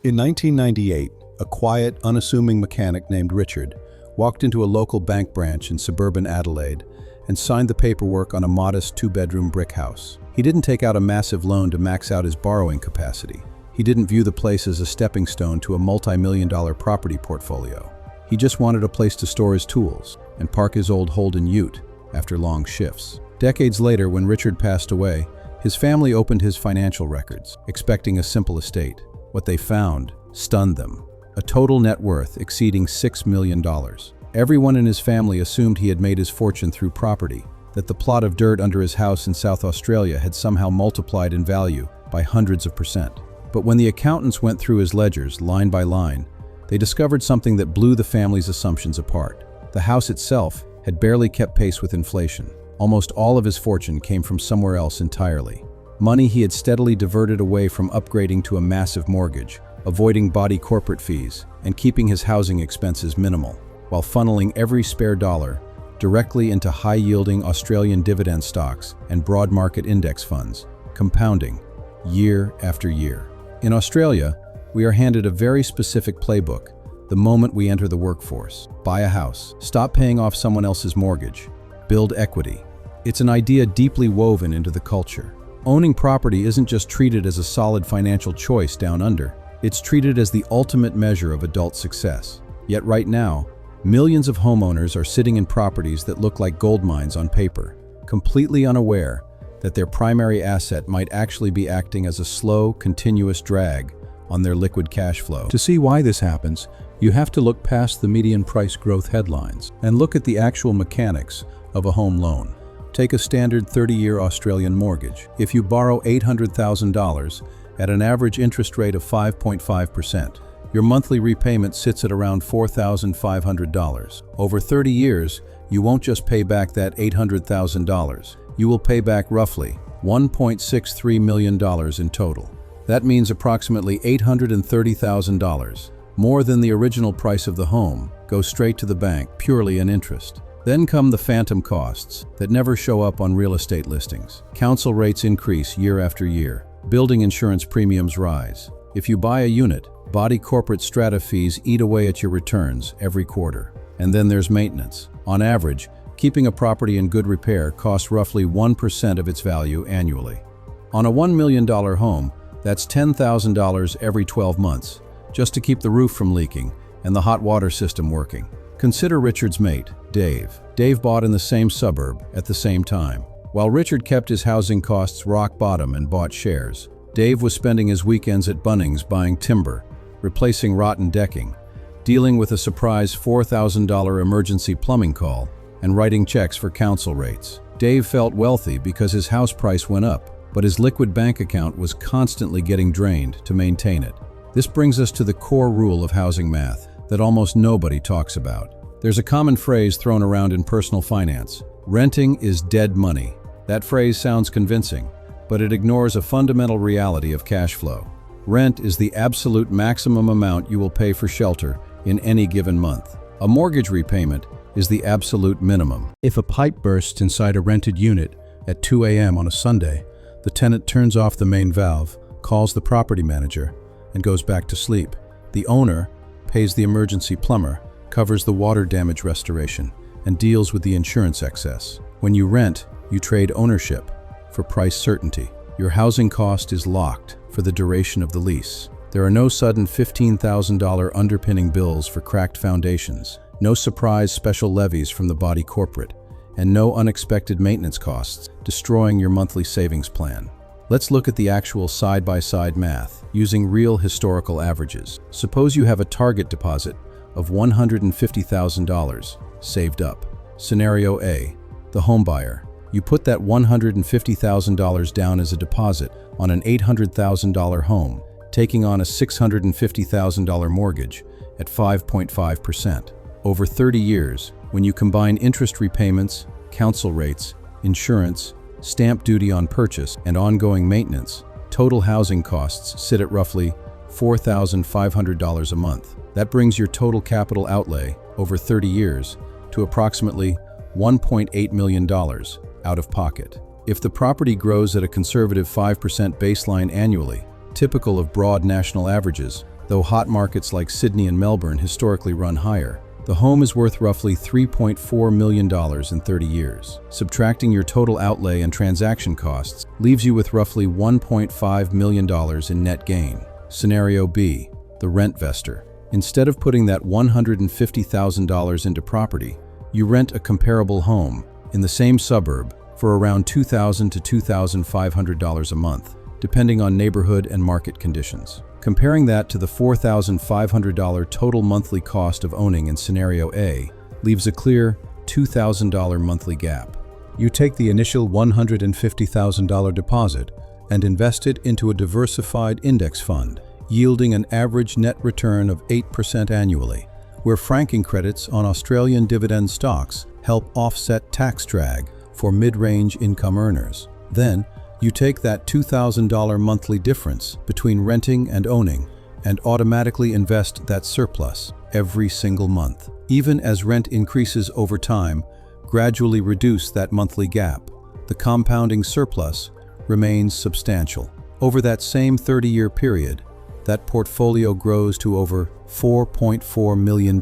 In 1998, a quiet, unassuming mechanic named Richard walked into a local bank branch in suburban Adelaide and signed the paperwork on a modest two-bedroom brick house. He didn't take out a massive loan to max out his borrowing capacity. He didn't view the place as a stepping stone to a multi-million-dollar property portfolio. He just wanted a place to store his tools and park his old Holden Ute after long shifts. Decades later, when Richard passed away, his family opened his financial records, expecting a simple estate. What they found stunned them. A total net worth exceeding $6 million. Everyone in his family assumed he had made his fortune through property, that the plot of dirt under his house in South Australia had somehow multiplied in value by hundreds of percent. But when the accountants went through his ledgers, line by line, they discovered something that blew the family's assumptions apart. The house itself had barely kept pace with inflation. Almost all of his fortune came from somewhere else entirely. Money he had steadily diverted away from upgrading to a massive mortgage, avoiding body corporate fees, and keeping his housing expenses minimal, while funneling every spare dollar directly into high-yielding Australian dividend stocks and broad market index funds, compounding year after year. In Australia, we are handed a very specific playbook the moment we enter the workforce. Buy a house, stop paying off someone else's mortgage, build equity. It's an idea deeply woven into the culture. Owning property isn't just treated as a solid financial choice down under, it's treated as the ultimate measure of adult success. Yet right now, millions of homeowners are sitting in properties that look like gold mines on paper, completely unaware that their primary asset might actually be acting as a slow, continuous drag on their liquid cash flow. To see why this happens, you have to look past the median price growth headlines and look at the actual mechanics of a home loan. Take a standard 30-year Australian mortgage. If you borrow $800,000 at an average interest rate of 5.5%, your monthly repayment sits at around $4,500. Over 30 years, you won't just pay back that $800,000. You will pay back roughly $1.63 million in total. That means approximately $830,000, more than the original price of the home, goes straight to the bank, purely in interest. Then come the phantom costs that never show up on real estate listings. Council rates increase year after year. Building insurance premiums rise. If you buy a unit, body corporate strata fees eat away at your returns every quarter. And then there's maintenance. On average, keeping a property in good repair costs roughly 1% of its value annually. On a $1 million home, that's $10,000 every 12 months, just to keep the roof from leaking and the hot water system working. Consider Richard's mate, Dave. Dave bought in the same suburb at the same time. While Richard kept his housing costs rock bottom and bought shares, Dave was spending his weekends at Bunnings buying timber, replacing rotten decking, dealing with a surprise $4,000 emergency plumbing call, and writing checks for council rates. Dave felt wealthy because his house price went up, but his liquid bank account was constantly getting drained to maintain it. This brings us to the core rule of housing math that almost nobody talks about. There's a common phrase thrown around in personal finance: renting is dead money. That phrase sounds convincing, but it ignores a fundamental reality of cash flow. Rent is the absolute maximum amount you will pay for shelter in any given month. A mortgage repayment is the absolute minimum. If a pipe bursts inside a rented unit at 2 a.m. on a Sunday, the tenant turns off the main valve, calls the property manager, and goes back to sleep. The owner pays the emergency plumber, covers the water damage restoration, and deals with the insurance excess. When you rent, you trade ownership for price certainty. Your housing cost is locked for the duration of the lease. There are no sudden $15,000 underpinning bills for cracked foundations, no surprise special levies from the body corporate, and no unexpected maintenance costs destroying your monthly savings plan. Let's look at the actual side-by-side math using real historical averages. Suppose you have a target deposit of $150,000 saved up. Scenario A, the home buyer. You put that $150,000 down as a deposit on an $800,000 home, taking on a $650,000 mortgage at 5.5%. Over 30 years, when you combine interest repayments, council rates, insurance, stamp duty on purchase, and ongoing maintenance, total housing costs sit at roughly $4,500 a month. That brings your total capital outlay over 30 years to approximately $1.8 million out of pocket. If the property grows at a conservative 5% baseline annually, typical of broad national averages, though hot markets like Sydney and Melbourne historically run higher. The home is worth roughly $3.4 million in 30 years. Subtracting your total outlay and transaction costs leaves you with roughly $1.5 million in net gain. Scenario B, the rentvestor. Instead of putting that $150,000 into property, you rent a comparable home in the same suburb for around $2,000 to $2,500 a month, depending on neighborhood and market conditions. Comparing that to the $4,500 total monthly cost of owning in Scenario A leaves a clear $2,000 monthly gap. You take the initial $150,000 deposit and invest it into a diversified index fund, yielding an average net return of 8% annually, where franking credits on Australian dividend stocks help offset tax drag for mid-range income earners. Then, you take that $2,000 monthly difference between renting and owning and automatically invest that surplus every single month. Even as rent increases over time, gradually reduce that monthly gap. The compounding surplus remains substantial. Over that same 30-year period, that portfolio grows to over $4.4 million.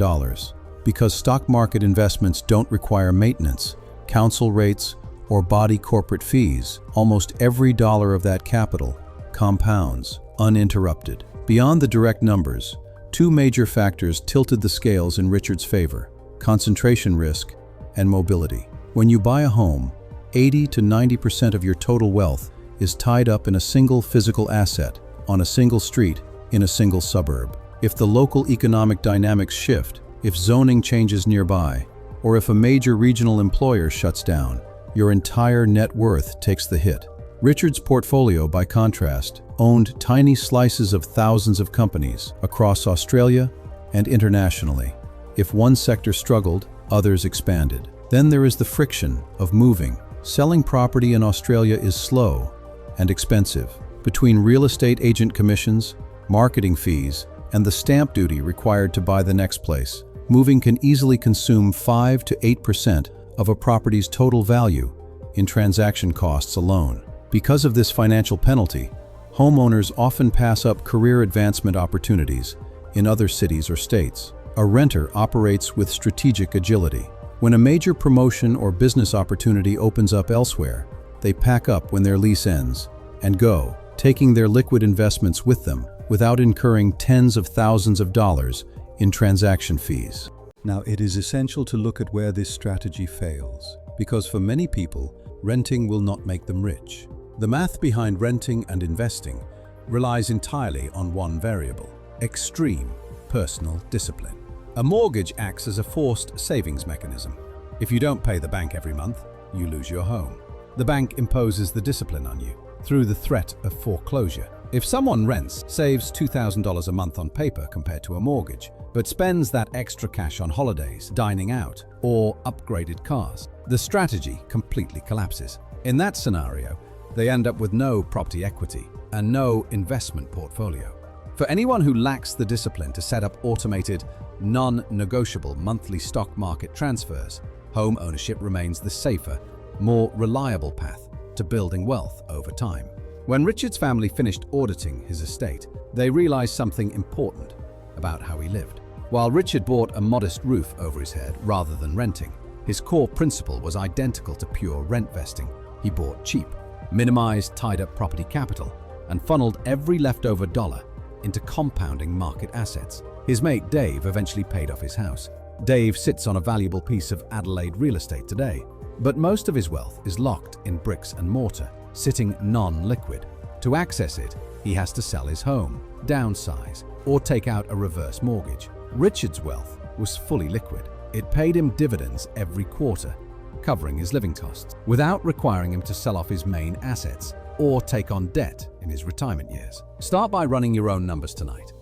Because stock market investments don't require maintenance, council rates, or body corporate fees, almost every dollar of that capital compounds uninterrupted. Beyond the direct numbers, two major factors tilted the scales in Richard's favor: concentration risk and mobility. When you buy a home, 80 to 90% of your total wealth is tied up in a single physical asset, on a single street, in a single suburb. If the local economic dynamics shift, if zoning changes nearby, or if a major regional employer shuts down, your entire net worth takes the hit. Richard's portfolio, by contrast, owned tiny slices of thousands of companies across Australia and internationally. If one sector struggled, others expanded. Then there is the friction of moving. Selling property in Australia is slow and expensive. Between real estate agent commissions, marketing fees, and the stamp duty required to buy the next place, moving can easily consume 5 to 8% of a property's total value in transaction costs alone. Because of this financial penalty, homeowners often pass up career advancement opportunities in other cities or states. A renter operates with strategic agility. When a major promotion or business opportunity opens up elsewhere, they pack up when their lease ends and go, taking their liquid investments with them without incurring tens of thousands of dollars in transaction fees. Now, it is essential to look at where this strategy fails, because for many people, renting will not make them rich. The math behind renting and investing relies entirely on one variable: extreme personal discipline. A mortgage acts as a forced savings mechanism. If you don't pay the bank every month, you lose your home. The bank imposes the discipline on you through the threat of foreclosure. If someone rents, saves $2,000 a month on paper compared to a mortgage, but spends that extra cash on holidays, dining out, or upgraded cars, the strategy completely collapses. In that scenario, they end up with no property equity and no investment portfolio. For anyone who lacks the discipline to set up automated, non-negotiable monthly stock market transfers, home ownership remains the safer, more reliable path to building wealth over time. When Richard's family finished auditing his estate, they realized something important about how he lived. While Richard bought a modest roof over his head rather than renting, his core principle was identical to pure rentvesting. He bought cheap, minimized tied-up property capital, and funneled every leftover dollar into compounding market assets. His mate Dave eventually paid off his house. Dave sits on a valuable piece of Adelaide real estate today, but most of his wealth is locked in bricks and mortar, sitting non-liquid. To access it, he has to sell his home, downsize, or take out a reverse mortgage. Richard's wealth was fully liquid. It paid him dividends every quarter, covering his living costs, without requiring him to sell off his main assets or take on debt in his retirement years. Start by running your own numbers tonight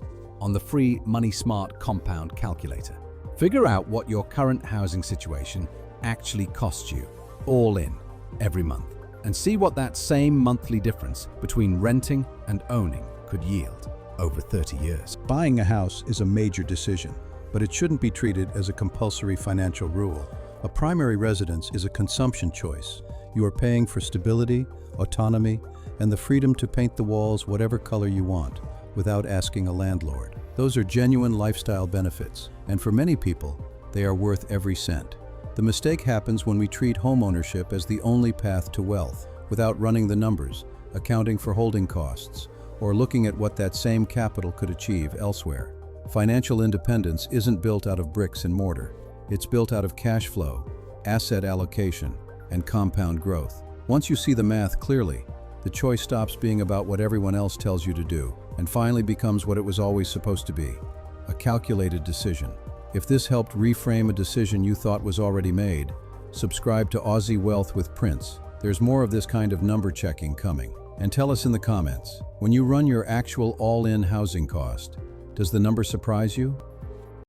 on the free Money Smart Compound Calculator. Figure out what your current housing situation actually costs you, all in, every month, and see what that same monthly difference between renting and owning could yield over 30 years. Buying a house is a major decision, but it shouldn't be treated as a compulsory financial rule. A primary residence is a consumption choice. You are paying for stability, autonomy, and the freedom to paint the walls whatever color you want without asking a landlord. Those are genuine lifestyle benefits, and for many people, they are worth every cent. The mistake happens when we treat homeownership as the only path to wealth, without running the numbers, accounting for holding costs, or looking at what that same capital could achieve elsewhere. Financial independence isn't built out of bricks and mortar. It's built out of cash flow, asset allocation, and compound growth. Once you see the math clearly, the choice stops being about what everyone else tells you to do, and finally becomes what it was always supposed to be: a calculated decision. If this helped reframe a decision you thought was already made, subscribe to Aussie Wealth with Prince. There's more of this kind of number checking coming. And tell us in the comments, when you run your actual all-in housing cost, does the number surprise you?